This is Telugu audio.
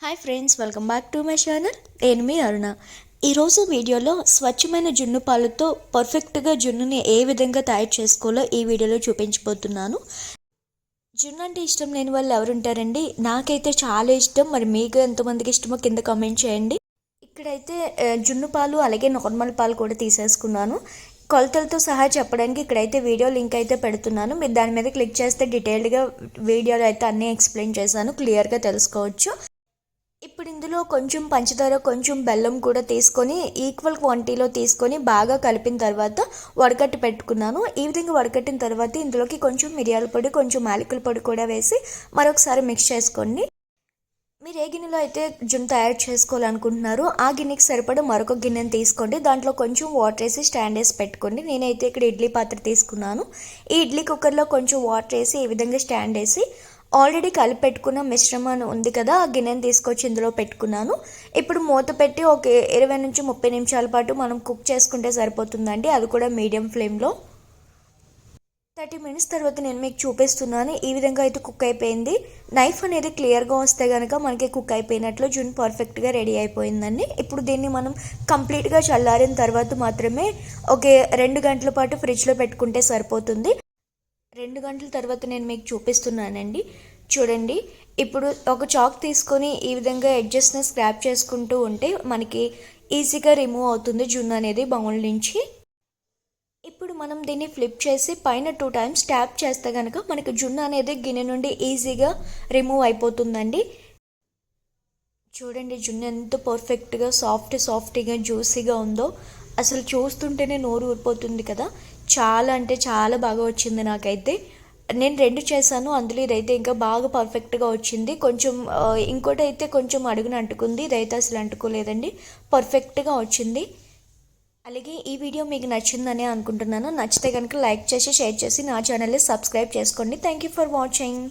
Hi friends, welcome back to my channel. నేను మీ అరుణ. ఈరోజు వీడియోలో స్వచ్ఛమైన జున్ను పాలతో పర్ఫెక్ట్గా జున్నుని ఏ విధంగా తయారు చేసుకోవాలో ఈ వీడియోలో చూపించబోతున్నాను. జున్ను అంటే ఇష్టం లేని వాళ్ళు ఎవరుంటారండి? నాకైతే చాలా ఇష్టం. మరి మీకు ఎంతమందికి ఇష్టమో కింద కామెంట్ చేయండి. ఇక్కడైతే జున్ను పాలు అలాగే నార్మల్ పాలు కూడా తీసేసుకున్నాను. కొలతలతో సహా చెప్పడానికి ఇక్కడైతే వీడియో లింక్ అయితే పెడుతున్నాను. మీరు దాని మీద క్లిక్ చేస్తే డీటెయిల్డ్గా వీడియోలో అయితే అన్నీ ఎక్స్ప్లెయిన్ చేశాను, క్లియర్గా తెలుసుకోవచ్చు. ఇప్పుడు ఇందులో కొంచెం పంచదార, కొంచెం బెల్లం కూడా తీసుకొని ఈక్వల్ క్వాంటిటీలో తీసుకొని బాగా కలిపిన తర్వాత వడకట్టి పెట్టుకున్నాను. ఈ విధంగా వడకట్టిన తర్వాత ఇందులోకి కొంచెం మిరియాల పొడి, కొంచెం యాలకుల పొడి కూడా వేసి మరొకసారి మిక్స్ చేసుకోండి. మీరు ఏ గిన్నెలో అయితే జున్ను తయారు చేసుకోవాలనుకుంటున్నారో ఆ గిన్నెకి సరిపడా మరొక గిన్నెని తీసుకోండి. దాంట్లో కొంచెం వాటర్ వేసి స్టాండ్ వేసి పెట్టుకోండి. నేనైతే ఇక్కడ ఇడ్లీ పాత్ర తీసుకున్నాను. ఈ ఇడ్లీ కుక్కర్లో కొంచెం వాటర్ వేసి ఈ విధంగా స్టాండ్ వేసి ఆల్రెడీ కలిపి పెట్టుకున్న మిశ్రమం ఉంది కదా, ఆ గిన్నెని తీసుకొచ్చి ఇందులో పెట్టుకున్నాను. ఇప్పుడు మూత పెట్టి ఒక 20 నుంచి 30 నిమిషాల పాటు మనం కుక్ చేసుకుంటే సరిపోతుందండి. అది కూడా మీడియం ఫ్లేమ్లో. 30 మినిట్స్ తర్వాత నేను మీకు చూపిస్తున్నాను. ఈ విధంగా అయితే కుక్ అయిపోయింది. నైఫ్ అనేది క్లియర్గా వస్తే కనుక మనకి కుక్ అయిపోయినట్లు జున్ను పర్ఫెక్ట్గా రెడీ అయిపోయిందండి. ఇప్పుడు దీన్ని మనం కంప్లీట్గా చల్లారిన తర్వాత మాత్రమే ఒక 2 గంటల పాటు ఫ్రిడ్జ్లో పెట్టుకుంటే సరిపోతుంది. 2 గంటల తర్వాత నేను మీకు చూపిస్తున్నానండి. చూడండి, ఇప్పుడు ఒక చాక్ తీసుకొని ఈ విధంగా ఎడ్జెస్ని స్క్రాప్ చేసుకుంటూ ఉంటే మనకి ఈజీగా రిమూవ్ అవుతుంది జున్ను అనేది బౌల్ నుంచి. ఇప్పుడు మనం దీన్ని ఫ్లిప్ చేసి పైన 2 టైమ్స్ ట్యాప్ చేస్తే కనుక మనకి జున్ను అనేది గిన్నె నుండి ఈజీగా రిమూవ్ అయిపోతుందండి. చూడండి, జున్ను ఎంత పర్ఫెక్ట్గా సాఫ్ట్గా జ్యూసీగా ఉందో. అసలు చూస్తుంటేనే నోరు ఊరిపోతుంది కదా. చాలా అంటే చాలా బాగా వచ్చింది నాకైతే. నేను 2 చేశాను, అందులో ఇదైతే ఇంకా బాగా పర్ఫెక్ట్గా వచ్చింది. కొంచెం ఇంకోటి అయితే కొంచెం అడుగున అంటుకుంది, ఇదైతే అసలు అంటుకోలేదండి, పర్ఫెక్ట్గా వచ్చింది. అలాగే ఈ వీడియో మీకు నచ్చిందని అనుకుంటున్నాను. నచ్చితే కనుక లైక్ చేసి షేర్ చేసి నా ఛానల్ని సబ్స్క్రైబ్ చేసుకోండి. Thank you for watching.